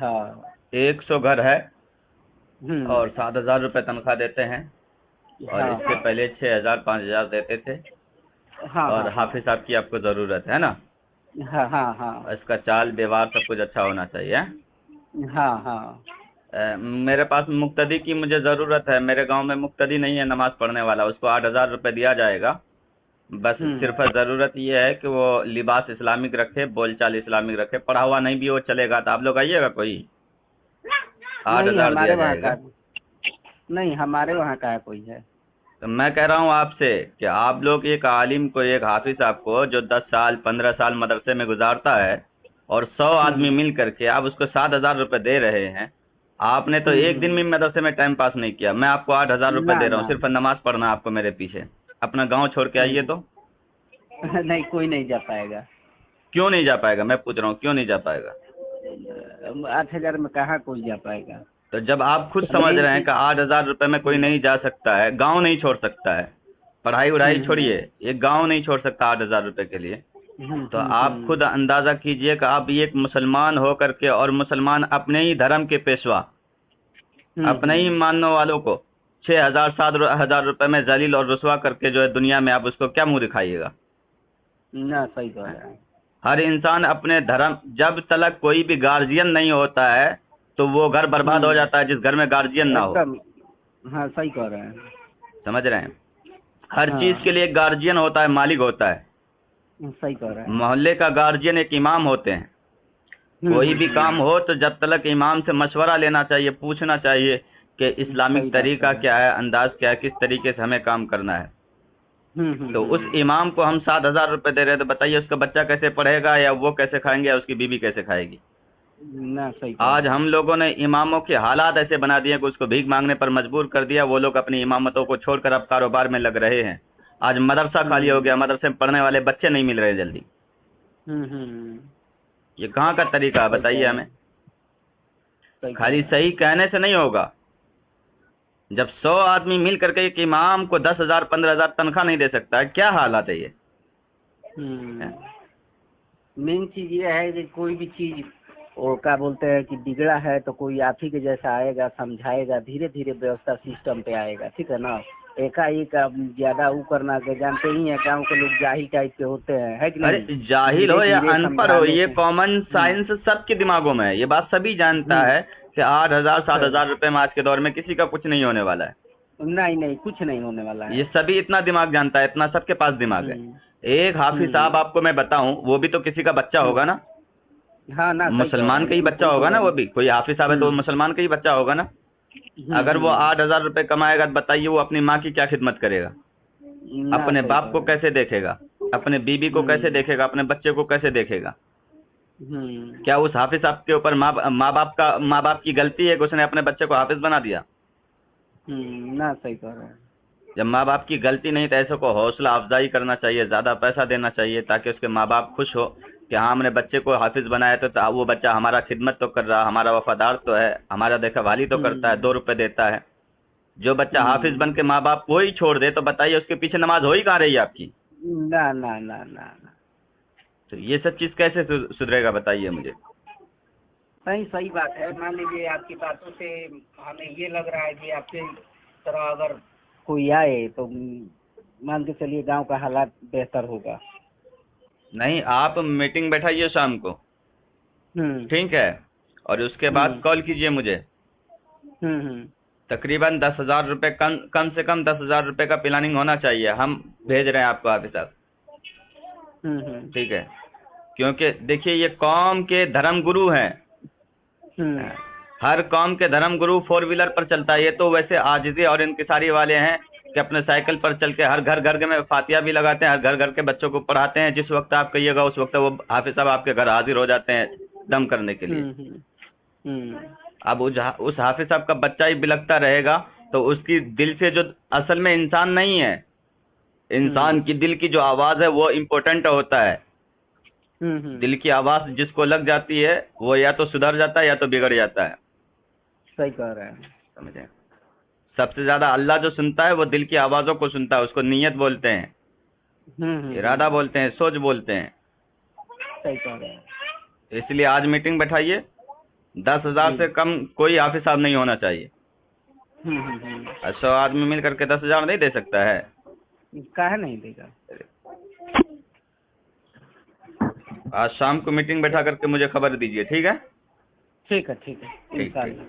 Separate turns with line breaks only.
हाँ।
100 घर है और
हम्म।
7,000 रुपये तनख्वाह देते हैं, और
हाँ
इससे
हाँ
पहले 6,000 5,000 देते थे।
हाँ
और
हाँ हाँ
हाफिज साहब की आपको ज़रूरत है ना?
हाँ हाँ हाँ
इसका चाल व्यवहार सब कुछ अच्छा होना चाहिए, हैं?
हाँ हाँ।
मेरे पास मुक्तदी की मुझे ज़रूरत है। मेरे गांव में मुक्तदी नहीं है नमाज़ पढ़ने वाला, उसको 8,000 रुपये दिया जाएगा। बस सिर्फ
हम्म।
ज़रूरत ये है कि वो लिबास इस्लामिक रखे, बोलचाल इस्लामिक रखे, पढ़ा हुआ नहीं भी वो चलेगा। तो आप लोग आइएगा, कोई आठ
नहीं
हजार
हमारे
दिया
वहाँ
जाएगा।
का, नहीं हमारे वहाँ का कोई है।
तो मैं कह रहा हूँ आपसे कि आप लोग एक आलिम को, एक हाफिज साहब को, जो 10 साल 15 साल मदरसे में गुजारता है, और 100 आदमी
हम्म
मिल करके आप उसको 7,000 रुपये दे रहे हैं। आपने तो एक दिन भी
हम्म।
मदरसे में टाइम पास नहीं किया। मैं आपको 8,000 रुपये
ना
दे रहा हूँ,
ना
सिर्फ नमाज पढ़ना आपको मेरे पीछे। अपना गांव छोड़ के आइए तो।
नहीं कोई नहीं जा पाएगा।
क्यों नहीं जा पाएगा? मैं पूछ रहा हूँ, क्यों नहीं जा पाएगा?
8,000 में कहाँ कोई जा पाएगा।
तो जब आप खुद समझ
मेन
रहे हैं
चीज।
कि 8,000 रुपये में कोई
हम्म
नहीं जा सकता है, गांव नहीं छोड़ सकता है, पढ़ाई वढ़ाई
हम्म
छोड़िए, ये गांव नहीं छोड़ सकता 8,000 रुपये के लिए,
हम्म
तो
हम्म
आप
हम्म
खुद अंदाजा कीजिए कि आप एक मुसलमान हो करके, और मुसलमान अपने ही धर्म के पेशवा, अपने ही
हम्म।
मानने वालों को 6,000 7,000 रुपये में जलील और रुसवा करके जो है दुनिया में, आप उसको क्या मुंह दिखाइएगा?
ना सही कह रहे हैं।
हर इंसान अपने धर्म, जब तक कोई भी गार्जियन नहीं होता है तो वो घर बर्बाद हो जाता है जिस घर में गार्जियन ना हो।
एकदम। हाँ सही कह रहे हैं।
समझ रहे हैं? हर चीज के
हाँ
लिए एक गार्जियन होता है, मालिक होता है।
सही कह रहे हैं।
मोहल्ले का गार्जियन एक इमाम होते हैं। कोई भी काम हो तो जब तक इमाम से मशवरा लेना चाहिए, पूछना चाहिए कि
सही
इस्लामिक
बात कह
तरीका
रहे हैं।
क्या है, अंदाज क्या है, किस तरीके से हमें काम करना है। तो उस
हम्म।
इमाम को हम 7,000 रुपये दे रहे हैं, तो बताइए उसका बच्चा कैसे पढ़ेगा, या वो कैसे खाएंगे, या उसकी बीवी कैसे खाएगी?
ना सही कह
आज
रहे
हम
हैं।
लोगों ने इमामों के हालात ऐसे बना दिए कि उसको भीख मांगने पर मजबूर कर दिया। वो लोग अपनी इमामतों को छोड़कर अब कारोबार में लग रहे हैं। आज मदरसा खाली हो गया,
हम्म
मदरसे में पढ़ने वाले बच्चे नहीं मिल रहे जल्दी।
हम्म।
ये कहाँ का तरीका है
सही कह
बताइए
रहे
हमें?
हैं। सही कह
खाली
रहे हैं।
सही कहने से नहीं होगा। जब 100 आदमी मिल करके एक इमाम को 10,000 15,000 तनख्वाह नहीं दे सकता है, क्या हालात है ये? हैं?
मेन चीज ये है कि कोई भी चीज, वो क्या बोलते हैं कि बिगड़ा है तो कोई आप ही के जैसा आएगा, समझाएगा, धीरे धीरे व्यवस्था सिस्टम पे आएगा। ठीक है ना। एकाएक आप ज्यादा वो करना के, जानते ही हैं गांव के लोग जाहिल टाइप के होते हैं, है कि नहीं।
अरे जाहिल
धीरे
हो या
धीरे
अनपढ़ हो,
समझाने
ये
से।
कॉमन साइंस सबके दिमागों में है। ये बात सभी जानता
हम्म।
है कि 8,000
सही।
7,000 रुपये में आज के दौर में किसी का कुछ नहीं होने वाला है।
नहीं नहीं कुछ नहीं होने वाला
ये
है।
सभी इतना दिमाग जानता है, इतना सबके पास दिमाग है।
हम्म
एक हाफिज साहब
हम्म
आपको मैं बताऊं, वो भी तो किसी का बच्चा होगा ना?
हाँ ना सही कह रहे
मुसलमान
हैं,
का ही
लेकिन
बच्चा
कोई तो
होगा ना? वो
बन।
भी कोई हाफिज साहब है तो वो
हम्म
मुसलमान का ही बच्चा होगा ना? अगर वो
हम्म।
8,000 रुपये कमाएगा तो बताइए वो अपनी माँ की क्या खिदमत करेगा?
ना
अपने
सही
बाप
कह
को
रहे हैं।
कैसे देखेगा? अपने बीबी को कैसे
हम्म
देखेगा? अपने बच्चे को कैसे देखेगा?
हम्म
क्या उस हाफिज साहब के ऊपर माँ बाप की गलती है कि उसने अपने बच्चे को हाफिज बना दिया?
ना सही कह रहे हैं।
जब माँ बाप की गलती नहीं तो ऐसे को हौसला अफजाई करना चाहिए, ज़्यादा पैसा देना चाहिए, ताकि उसके माँ बाप खुश हो कि हाँ हमने बच्चे को हाफिज बनाया तो वो बच्चा हमारा खिदमत तो कर रहा, हमारा वफादार तो है, हमारा देखभाली तो करता है,
हम्म
2 रुपये देता है। जो बच्चा हाफिज बन
हम्म।
के माँ बाप को ही छोड़ दे तो बताइए उसके पीछे नमाज हो ही कहाँ रही है आपकी?
ना ना ना ना ना।
तो ये सब चीज़ कैसे सुधरेगा बताइए मुझे?
नहीं सही बात है। मान लीजिए आपकी बातों से हमें ये लग रहा है कि आपके तरह अगर कोई आए तो मान के चलिए गांव का हालात बेहतर होगा।
नहीं, आप मीटिंग बैठाइए शाम को,
हम्म
ठीक है? और उसके बाद
हम्म
कॉल कीजिए मुझे।
हम्म।
तकरीबन 10,000 रुपये, कम से कम 10,000 रुपये का प्लानिंग होना चाहिए। हम भेज रहे हैं आपको हाफिज साहब,
हम्म।
ठीक है? क्योंकि देखिए ये कौम के धर्म गुरु हैं।
हम्म
हर कौम के धर्म गुरु 4 व्हीलर पर चलता है। ये तो वैसे आजिज़ी और इंकिसारी वाले हैं कि अपने साइकिल पर चल के हर घर में फातिया भी लगाते हैं, हर घर के बच्चों को पढ़ाते हैं। जिस वक्त आप कहिएगा उस वक्त वो हाफिज साहब आपके घर हाजिर हो जाते हैं दम करने के लिए।
हम्म हम्म
अब उस हाफिज साहब का बच्चा ही बिलखता रहेगा तो उसकी दिल से जो असल में इंसान नहीं है, इंसान की दिल की जो आवाज़ है वो इम्पोर्टेंट होता है। दिल की आवाज़ जिसको लग जाती है वो या तो सुधर जाता है या तो बिगड़ जाता है।
सही कह रहे हैं।
समझे? सबसे ज्यादा अल्लाह जो सुनता है वो दिल की आवाज़ों को सुनता है। उसको नीयत बोलते हैं, इरादा बोलते हैं, सोच बोलते हैं।
सही कह रहे हैं।
इसलिए आज मीटिंग बैठाइए 10,000 से कम कोई हाफिज साहब नहीं होना चाहिए। 100 आदमी मिल करके 10,000 नहीं दे सकता है।
काहे नहीं देगा।
आज शाम को मीटिंग बैठा करके मुझे खबर दीजिए, ठीक है?
ठीक है
ठीक।
इंशाल्लाह।